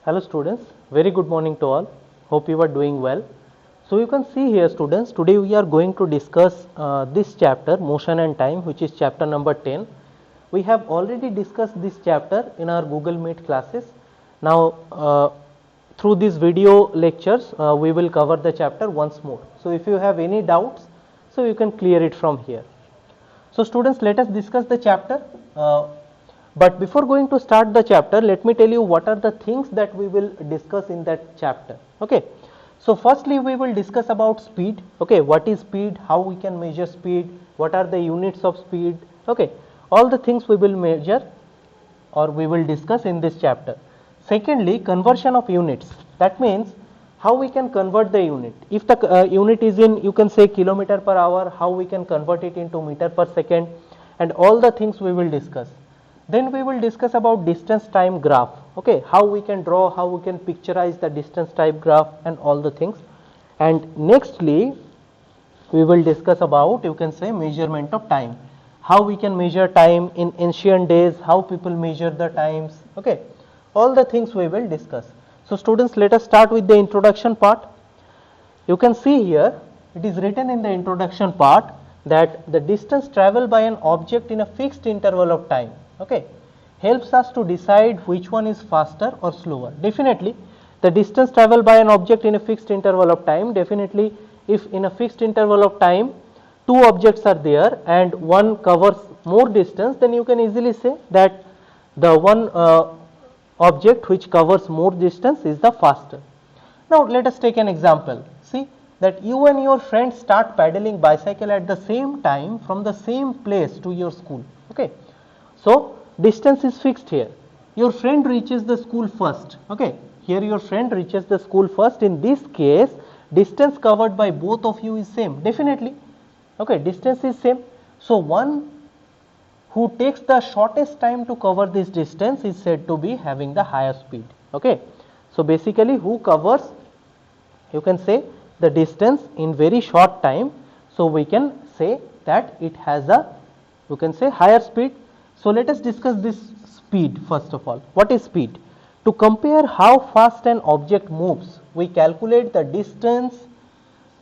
Hello students, very good morning to all. Hope you are doing well. So you can see here students, today we are going to discuss this chapter motion and time, which is chapter number 10. We have already discussed this chapter in our Google Meet classes. Now through these video lectures we will cover the chapter once more. So if you have any doubts, so you can clear it from here. So students, let us discuss the chapter. But before going to start the chapter, let me tell you what are the things that we will discuss in that chapter. Okay. So firstly, we will discuss about speed. Okay, what is speed? How we can measure speed? What are the units of speed? Okay, all the things we will measure or we will discuss in this chapter. Secondly, conversion of units. That means how we can convert the unit. If the unit is in, you can say kilometer per hour, how we can convert it into meter per second, and all the things we will discuss. Then we will discuss about distance time graph. Okay, how we can draw, how we can picturize the distance time graph and all the things. And nextly, we will discuss about, you can say, measurement of time. How we can measure time in ancient days, how people measure the times. Okay, all the things we will discuss. So students, let us start with the introduction part. You can see here, it is written in the introduction part that the distance traveled by an object in a fixed interval of time, okay, helps us to decide which one is faster or slower. Definitely, the distance traveled by an object in a fixed interval of time, definitely if in a fixed interval of time, two objects are there and one covers more distance, then you can easily say that the one object which covers more distance is the faster. Now let us take an example. See that you and your friend start pedaling bicycle at the same time from the same place to your school. Okay, so distance is fixed here. Your friend reaches the school first. Okay, here your friend reaches the school first. In this case, distance covered by both of you is same. Definitely, okay, distance is same. So one who takes the shortest time to cover this distance is said to be having the higher speed. Okay, so basically who covers, you can say, the distance in very short time, so we can say that it has a, you can say, higher speed. So let us discuss this speed first of all. What is speed? To compare how fast an object moves, we calculate the distance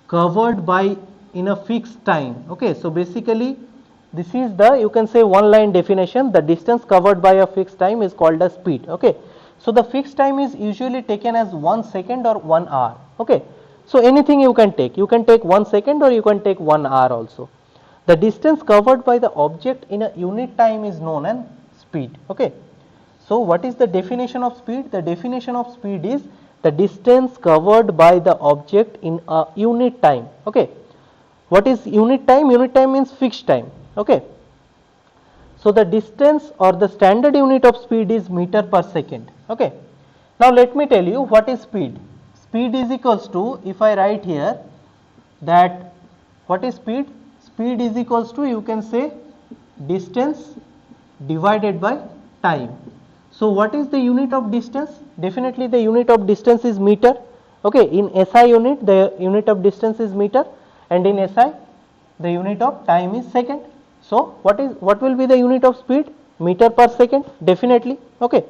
covered by in a fixed time. Okay, so basically this is the, you can say, one line definition. The distance covered by a fixed time is called as speed. Okay, so the fixed time is usually taken as 1 second or 1 hour. Okay, so anything you can take 1 second or you can take 1 hour also. The distance covered by the object in a unit time is known as speed. Okay, so what is the definition of speed? The definition of speed is the distance covered by the object in a unit time. Okay, what is unit time? Unit time means fixed time. Okay, so the distance or the standard unit of speed is meter per second. Okay, now let me tell you what is speed. Speed is equals to, if I write here that what is speed? Speed is equals to, you can say, distance divided by time. So what is the unit of distance? Definitely the unit of distance is meter. Okay, in SI unit the unit of distance is meter, and in SI the unit of time is second. So what will be the unit of speed? Meter per second, definitely. Okay,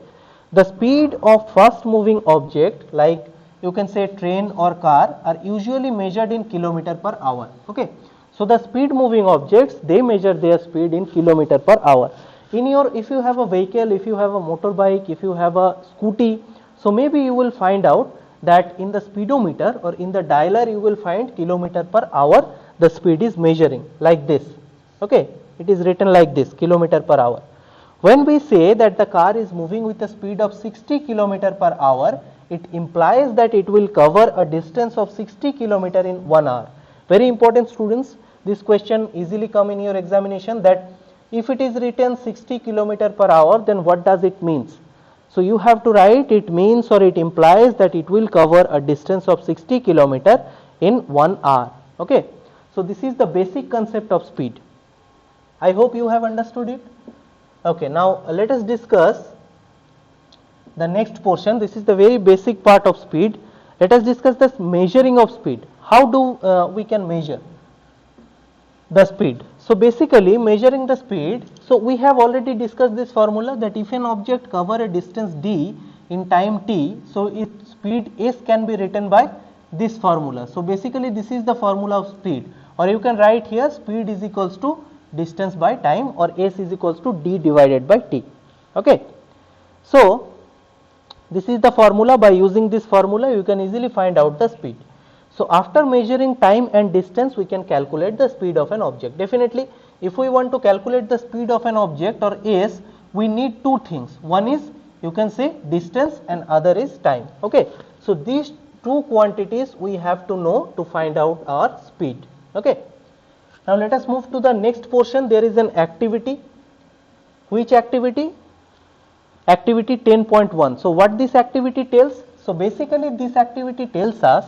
the speed of fast moving object like, you can say, train or car are usually measured in kilometer per hour. Okay, so the speed moving objects, they measure their speed in kilometer per hour. In your, if you have a vehicle, if you have a motorbike, if you have a scooty, so maybe you will find out that in the speedometer or in the dialer you will find kilometer per hour the speed is measuring like this. Okay, it is written like this, kilometer per hour. When we say that the car is moving with a speed of 60 kilometer per hour, it implies that it will cover a distance of 60 kilometer in 1 hour. Very important students, this question easily come in your examination, that if it is written 60 kilometer per hour, then what does it means? So you have to write it means or it implies that it will cover a distance of 60 kilometer in 1 hour. Okay, so this is the basic concept of speed. I hope you have understood it. Okay, now let us discuss the next portion. This is the very basic part of speed. Let us discuss the measuring of speed. How do we can measure the speed? So basically measuring the speed, so we have already discussed this formula that if an object cover a distance d in time t, so its speed s can be written by this formula. So basically this is the formula of speed, or you can write here speed is equals to distance by time, or s is equals to d divided by t. Okay. So this is the formula. By using this formula you can easily find out the speed. So after measuring time and distance, we can calculate the speed of an object. Definitely if we want to calculate the speed of an object or s, we need two things. One is, you can say, distance, and other is time. Okay. So these two quantities we have to know to find out our speed. Okay. Now let us move to the next portion. There is an activity. Which activity? Activity 10.1. So what this activity tells? So basically this activity tells us,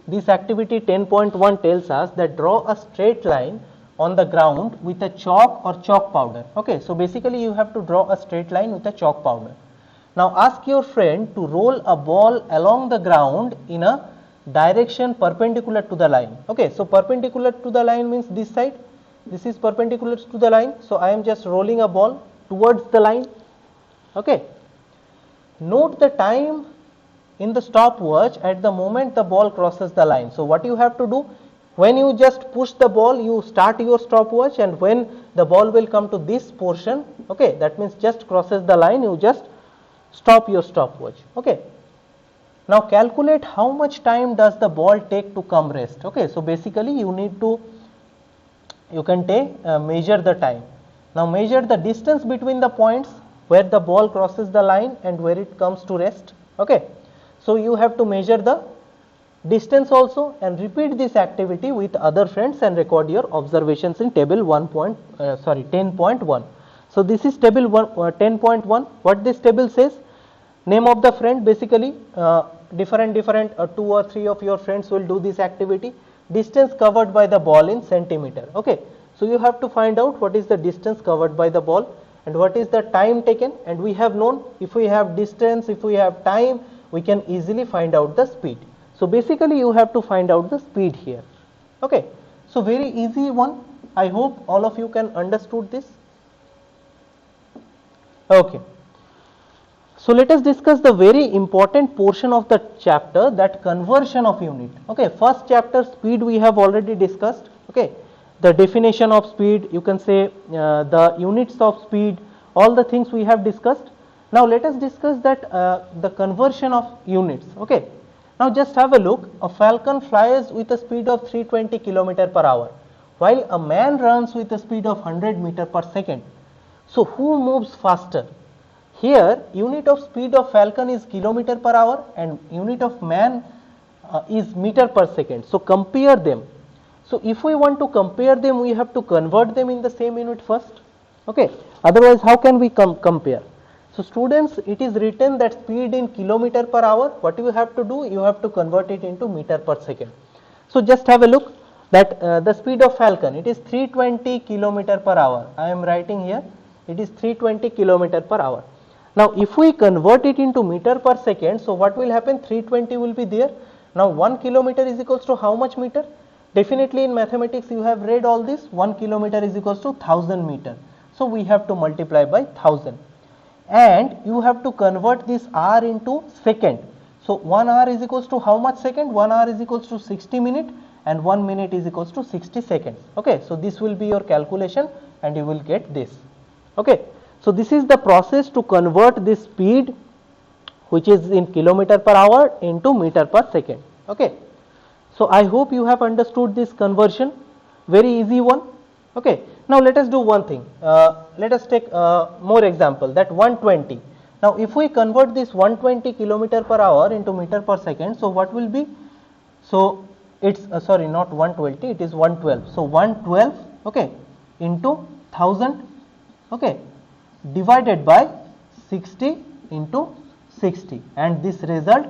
this activity 10.1 tells us that draw a straight line on the ground with a chalk or chalk powder. Okay. So basically you have to draw a straight line with a chalk powder. Now ask your friend to roll a ball along the ground in a direction perpendicular to the line. Okay. So perpendicular to the line means this side. This is perpendicular to the line. So I am just rolling a ball towards the line. Okay. Note the time in the stopwatch at the moment the ball crosses the line. So what you have to do, when you just push the ball, you start your stopwatch, and when the ball will come to this portion, okay, that means just crosses the line, you just stop your stopwatch. Okay. Now calculate how much time does the ball take to come rest. Okay. So basically you need to, you can take measure the time. Now measure the distance between the points where the ball crosses the line and where it comes to rest. Okay. So you have to measure the distance also, and repeat this activity with other friends and record your observations in table 10.1. So this is table 10.1. What this table says? Name of the friend. Basically different 2 or 3 of your friends will do this activity. Distance covered by the ball in centimeter. Okay. So you have to find out what is the distance covered by the ball and what is the time taken, and we have known, if we have distance, if we have time, we can easily find out the speed. So basically you have to find out the speed here. Okay. So very easy one. I hope all of you can understood this. Okay. So let us discuss the very important portion of the chapter, that conversion of unit. Okay. First chapter speed we have already discussed. Okay. The definition of speed, you can say the units of speed, all the things we have discussed. Now let us discuss that the conversion of units. Okay. Now just have a look. A falcon flies with a speed of 320 km per hour, while a man runs with a speed of 100 meter per second. So who moves faster? Here unit of speed of falcon is kilometer per hour and unit of man is meter per second. So compare them. So if we want to compare them, we have to convert them in the same unit first. Okay. Otherwise how can we compare? So students, it is written that speed in kilometer per hour. What you have to do, you have to convert it into meter per second. So just have a look that the speed of falcon, it is 320 kilometer per hour. I am writing here, it is 320 kilometer per hour. Now if we convert it into meter per second, so what will happen? 320 will be there. Now 1 kilometer is equals to how much meter? Definitely in mathematics you have read all this. 1 kilometer is equals to 1000 meter. So we have to multiply by 1000. And you have to convert this hour into second. So 1 hour is equals to how much second? 1 hour is equals to 60 minutes and 1 minute is equals to 60 seconds. Okay. So this will be your calculation and you will get this. Okay. So this is the process to convert this speed, which is in kilometer per hour, into meter per second. Okay. So I hope you have understood this conversion. Very easy one. Okay. Now let us do one thing. Let us take more example, that 120. Now if we convert this 120 kilometer per hour into meter per second, so what will be? So it's sorry, not 120, it is 112. So 112, okay, into 1000, okay, divided by 60 into 60, and this result,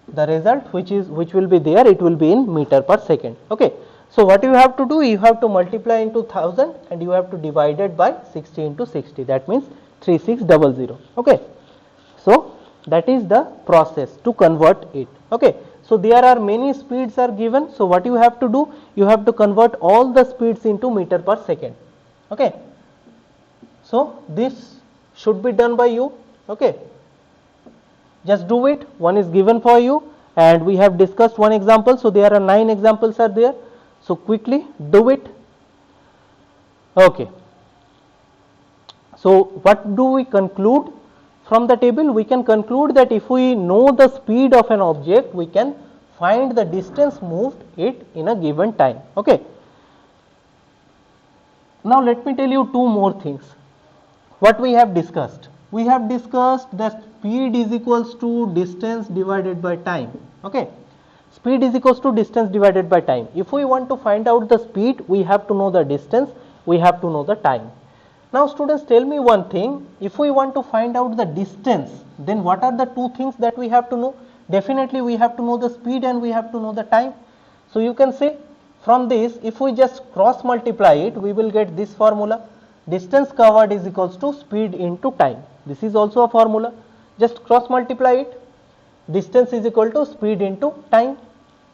the result which will be there, it will be in meter per second. Okay. So what you have to do, you have to multiply into 1000 and you have to divide it by 60 into 60. That means 3600. Okay. So that is the process to convert it. Okay. So there are many speeds are given. So what you have to do, you have to convert all the speeds into meter per second. Okay. So this should be done by you. Okay. Just do it. One is given for you and we have discussed one example. So there are 9 examples are there. So quickly do it. Okay. So what do we conclude from the table? We can conclude that if we know the speed of an object, we can find the distance moved it in a given time. Okay. Now let me tell you two more things. What we have discussed? We have discussed that speed is equals to distance divided by time. Okay. Speed is equals to distance divided by time. If we want to find out the speed, we have to know the distance, we have to know the time. Now students, tell me one thing, if we want to find out the distance, then what are the two things that we have to know? Definitely we have to know the speed and we have to know the time. So you can say from this, if we just cross multiply it, we will get this formula, distance covered is equals to speed into time. This is also a formula, just cross multiply it, distance is equal to speed into time.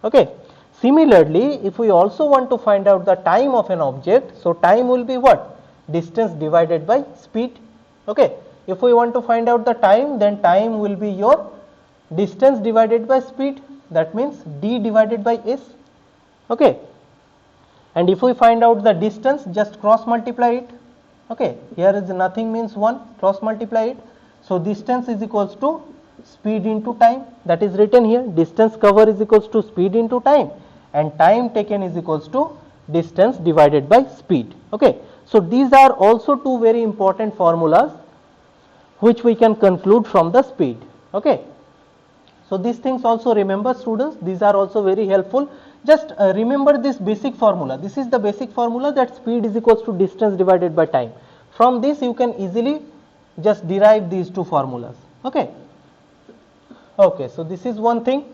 Okay. Similarly, if we also want to find out the time of an object, so time will be what? Distance divided by speed. Okay. If we want to find out the time, then time will be your distance divided by speed, that means d divided by s. Okay. And if we find out the distance, just cross multiply it. Okay. Here is nothing means 1, cross multiply it. So distance is equals to speed into time, that is written here, distance cover is equals to speed into time and time taken is equals to distance divided by speed. Okay. So these are also two very important formulas which we can conclude from the speed. Okay. So these things also remember students, these are also very helpful. Just remember this basic formula. This is the basic formula, that speed is equals to distance divided by time. From this you can easily just derive these two formulas. Okay. Okay, so this is one thing.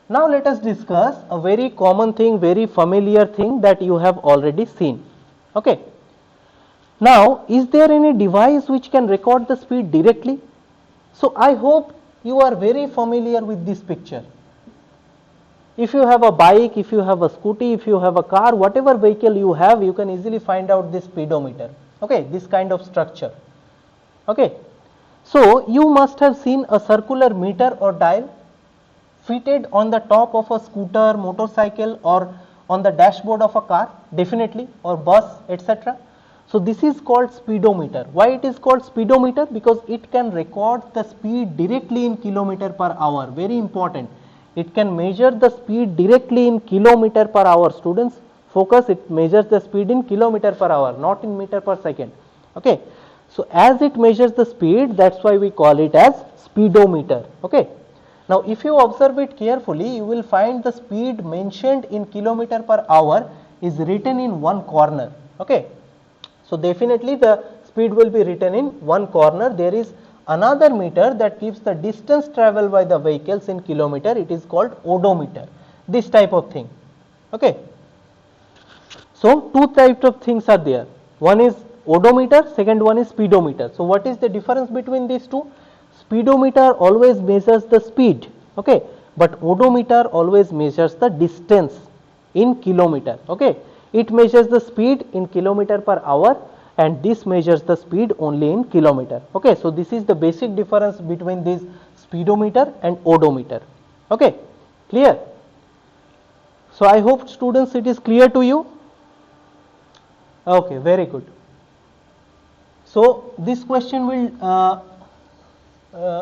Now let us discuss a very common thing, very familiar thing that you have already seen. Okay. Now, is there any device which can record the speed directly? So I hope you are very familiar with this picture. If you have a bike, if you have a scooty, if you have a car, whatever vehicle you have, you can easily find out this speedometer. Okay, this kind of structure. Okay. So you must have seen a circular meter or dial fitted on the top of a scooter, motorcycle or on the dashboard of a car, definitely, or bus, etc. So this is called speedometer. Why it is called speedometer? Because it can record the speed directly in kilometer per hour. Very important. It can measure the speed directly in kilometer per hour. Students, focus, it measures the speed in kilometer per hour, not in meter per second. Okay. So as it measures the speed, that's why we call it as speedometer. Okay. Now if you observe it carefully, you will find the speed mentioned in kilometer per hour is written in one corner. Okay. So definitely the speed will be written in one corner. There is another meter that gives the distance traveled by the vehicles in kilometer. It is called odometer. This type of thing. Okay. So two types of things are there. One is odometer, second one is speedometer. So what is the difference between these two? Speedometer always measures the speed. Okay. But odometer always measures the distance in kilometer. Okay. It measures the speed in kilometer per hour and this measures the speed only in kilometer. Okay. So this is the basic difference between this speedometer and odometer. Okay. Clear? So I hope students it is clear to you. Okay, very good. So this question will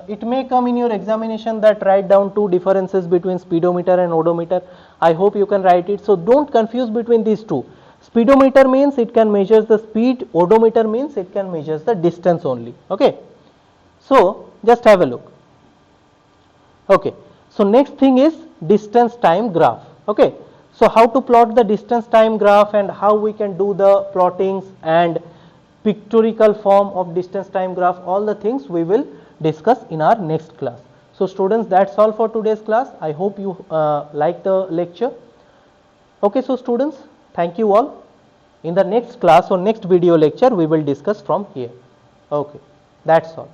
it may come in your examination that write down two differences between speedometer and odometer. I hope you can write it. So don't confuse between these two. Speedometer means it can measure the speed, odometer means it can measure the distance only. Okay. So just have a look. Okay. So next thing is distance time graph. Okay. So how to plot the distance time graph and how we can do the plottings and pictorial form of distance time graph, all the things we will discuss in our next class. So students, that's all for today's class. I hope you like the lecture. Okay, so students, thank you all. In the next class or next video lecture, we will discuss from here. Okay, that's all.